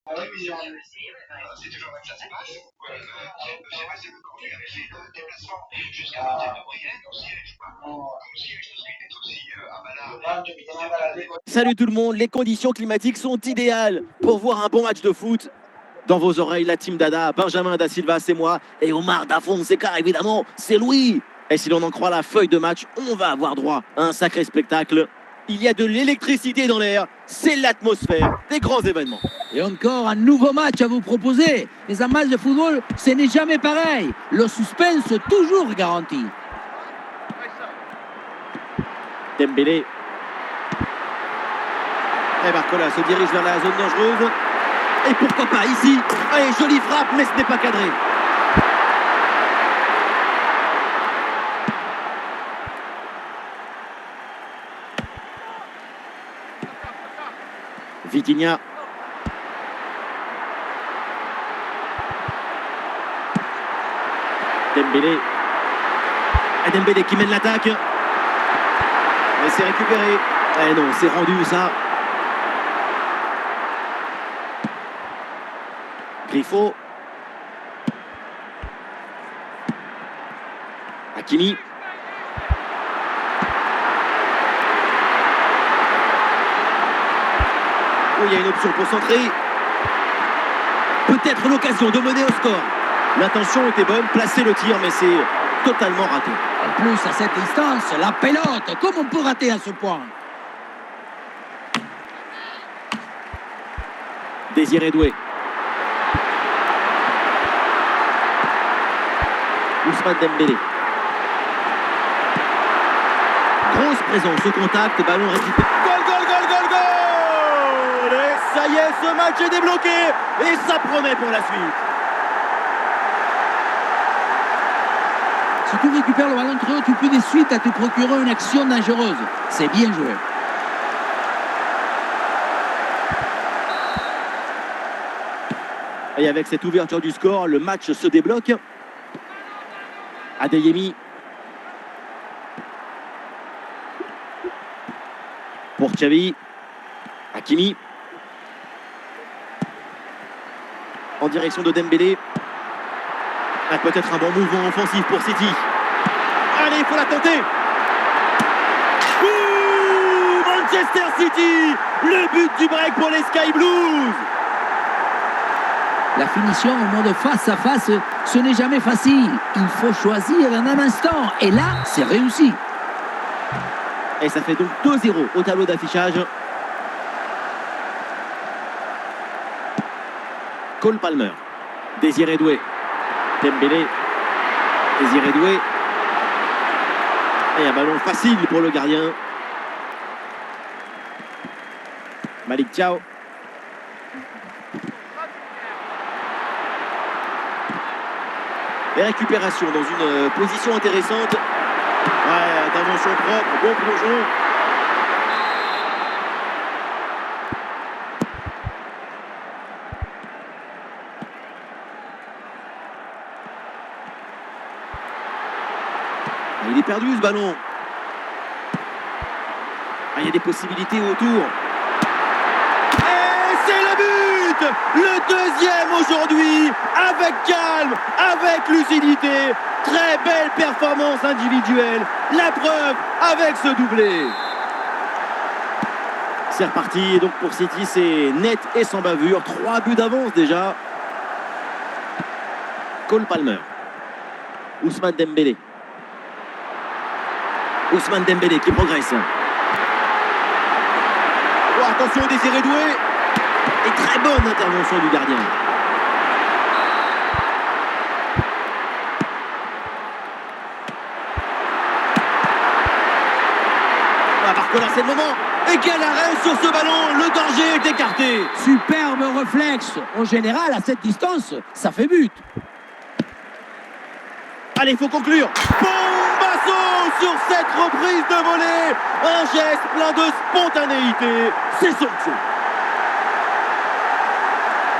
C'est toujours comme ça se passe. C'est passé le corner et fait le déplacement jusqu'à l'hôtel de Brienne au siège. Comme siège, parce qu'il est aussi à Ballard. Salut tout le monde, les conditions climatiques sont idéales pour voir un bon match de foot. Dans vos oreilles, la team Dada, Benjamin Da Silva, c'est moi, et Omar Da Fonseca, évidemment, c'est Louis. Et si l'on en croit la feuille de match, on va avoir droit à un sacré spectacle. Il y a de l'électricité dans l'air, c'est l'atmosphère des grands événements. Et encore un nouveau match à vous proposer. Mais un match de football, ce n'est jamais pareil. Le suspense toujours garanti. Dembélé. Et Barcola se dirige vers la zone dangereuse. Et pourquoi pas ici? Allez, jolie frappe, mais ce n'est pas cadré. Vitinha. Dembélé. Et Dembélé qui mène l'attaque. Mais c'est récupéré. Eh non, c'est rendu ça. Griffo. Hakimi. Oh, il y a une option pour centrer. Peut-être l'occasion de mener au score. L'intention était bonne, placer le tir, mais c'est totalement raté. En plus, à cette distance, la pelote, comment on peut rater à ce point? Désiré Doué. Ousmane Dembélé. Grosse présence au contact, ballon récupéré. Goal, goal, goal, goal, goal! Et ça y est, ce match est débloqué et ça promet pour la suite. Si tu récupères le ballon entre eux, tu peux de suite à te procurer une action dangereuse. C'est bien joué. Et avec cette ouverture du score, le match se débloque. Adeyemi. Pour Xavi. Hakimi. En direction de Dembélé. Ah, peut-être un bon mouvement offensif pour City. Allez, il faut la tenter. Ouh, Manchester City. Le but du break pour les Sky Blues. La finition en mode face à face, ce n'est jamais facile. Il faut choisir en un instant. Et là, c'est réussi. Et ça fait donc 2-0 au tableau d'affichage. Cole Palmer. Désiré Doué. Dembélé. Désiré Doué. Et un ballon facile pour le gardien. Malick Thiaw. Et récupération dans une position intéressante. Ouais, intervention propre, bon plongeon. Il est perdu ce ballon. Ah, il y a des possibilités autour. Et c'est le but! Le deuxième aujourd'hui, avec calme, avec lucidité. Très belle performance individuelle. La preuve avec ce doublé. C'est reparti. Et donc pour City, c'est net et sans bavure. 3 buts d'avance déjà. Cole Palmer. Ousmane Dembélé. Ousmane Dembélé qui progresse. Oh, attention, Désiré Doué. Et très bonne intervention du gardien. Barcola, c'est le moment. Et quel arrêt sur ce ballon. Le danger est écarté. Superbe réflexe. En général, à cette distance, ça fait but. Allez, il faut conclure. Bombasso sur cette reprise de volée. Un geste plein de spontanéité. C'est somptueux.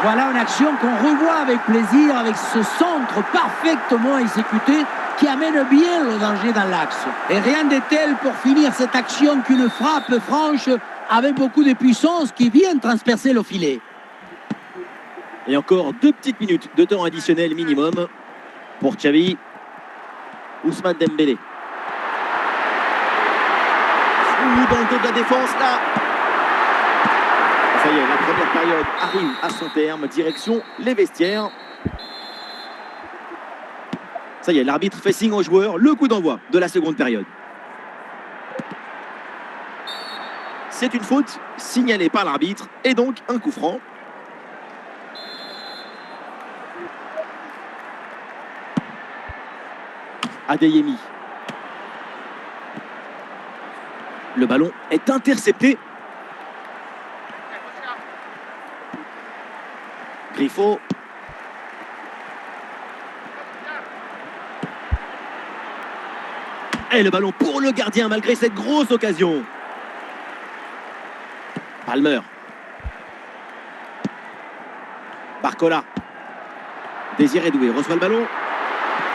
Voilà une action qu'on revoit avec plaisir, avec ce centre parfaitement exécuté qui amène bien le danger dans l'axe. Et rien de tel pour finir cette action qu'une frappe franche avec beaucoup de puissance qui vient transpercer le filet. Et encore 2 petites minutes de temps additionnel minimum pour Xavi. Ousmane Dembélé. Dans le dos de la défense, là. Ça y est, la première période arrive à son terme. Direction les vestiaires. Ça y est, l'arbitre fait signe aux joueurs. Le coup d'envoi de la seconde période. C'est une faute signalée par l'arbitre et donc un coup franc. Adeyemi. Le ballon est intercepté. Griffo. Et le ballon pour le gardien malgré cette grosse occasion. Palmer. Barcola. Désiré Doué reçoit le ballon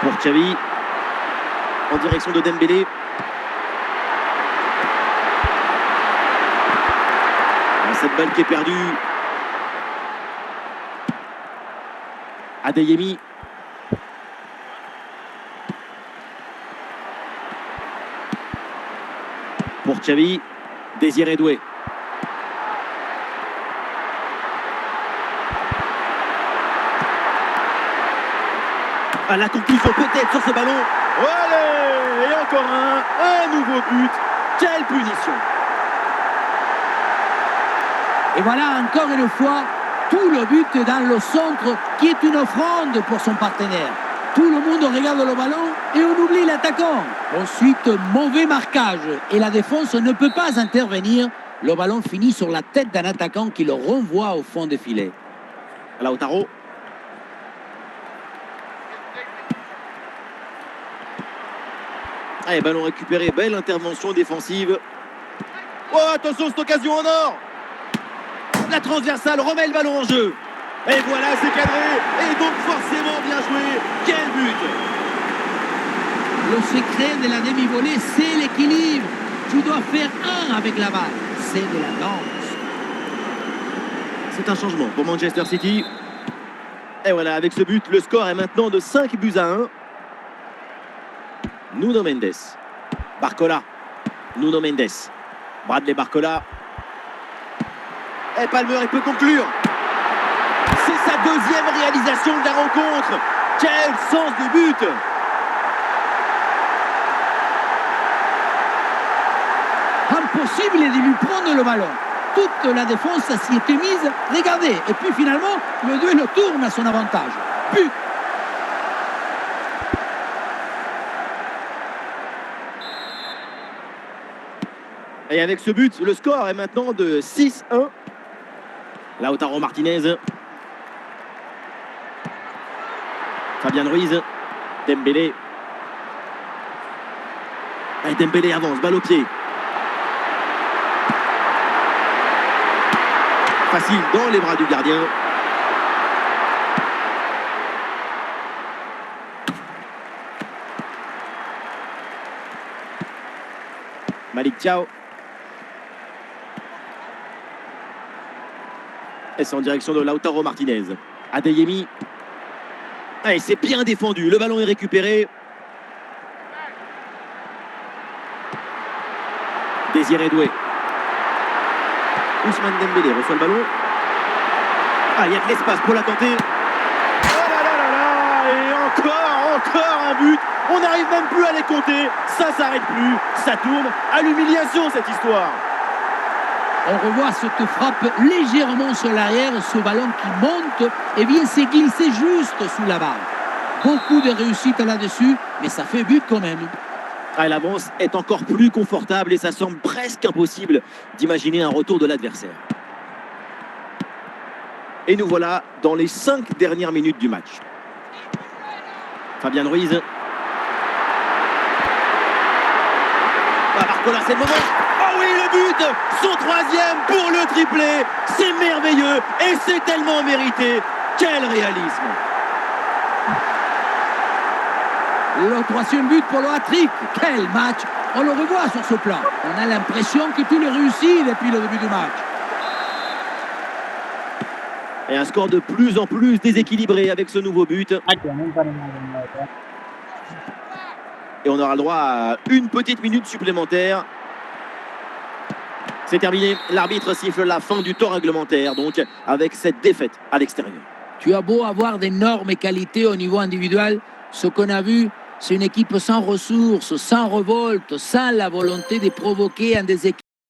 pour Xavi. En direction de Dembélé. Cette balle qui est perdue. Adeyemi. Pour Xavi. Désiré Doué. À la conclusion peut-être sur ce ballon. Allez, et encore un nouveau but. Quelle punition! Et voilà encore une fois tout le but dans le centre qui est une offrande pour son partenaire. Tout le monde regarde le ballon et on oublie l'attaquant. Ensuite, mauvais marquage et la défense ne peut pas intervenir. Le ballon finit sur la tête d'un attaquant qui le renvoie au fond des filets. Lautaro. Allez, ballon récupéré, belle intervention défensive. Oh, attention, cette occasion en or. La transversale remet le ballon en jeu. Et voilà, c'est cadré. Et donc forcément bien joué. Quel but! Le secret de la demi-volée, c'est l'équilibre. Tu dois faire un avec la balle. C'est de la danse. C'est un changement pour Manchester City. Et voilà, avec ce but, le score est maintenant de 5-1. Nuno Mendes. Barcola. Nuno Mendes. Bradley Barcola. Et Palmer, il peut conclure. C'est sa deuxième réalisation de la rencontre. Quel sens de but! Impossible de lui prendre le ballon. Toute la défense s'y était mise. Regardez. Et puis finalement, le duel tourne à son avantage. But! Et avec ce but, le score est maintenant de 6-1. Lautaro Martinez. Fabian Ruiz. Dembélé. Et Dembélé avance, balle au pied. Facile dans les bras du gardien. Malick Thiaw. Et c'est en direction de Lautaro Martinez. Adeyemi. Et c'est bien défendu. Le ballon est récupéré. Désiré Doué. Ousmane Dembélé reçoit le ballon. Ah, il y a de l'espace pour la tenter. Oh là là là là. Et encore un but. On n'arrive même plus à les compter. Ça s'arrête plus. Ça tourne à l'humiliation, cette histoire. On revoit cette frappe légèrement sur l'arrière, ce ballon qui monte et vient se glisser juste sous la barre. Beaucoup de réussite là-dessus, mais ça fait but quand même. Ah, l'avance est encore plus confortable et ça semble presque impossible d'imaginer un retour de l'adversaire. Et nous voilà dans les 5 dernières minutes du match. Fabian Ruiz. Barcola, c'est le moment. Oh oui, le but! Son 3e pour le triplé. C'est merveilleux et c'est tellement mérité. Quel réalisme! Le 3e but pour le hat-trick. Quel match! On le revoit sur ce plan. On a l'impression que tout le réussit depuis le début du match. Et un score de plus en plus déséquilibré avec ce nouveau but. Et on aura le droit à une petite minute supplémentaire. C'est terminé. L'arbitre siffle la fin du temps réglementaire, donc avec cette défaite à l'extérieur. Tu as beau avoir d'énormes qualités au niveau individuel, ce qu'on a vu, c'est une équipe sans ressources, sans révolte, sans la volonté de provoquer un déséquilibre.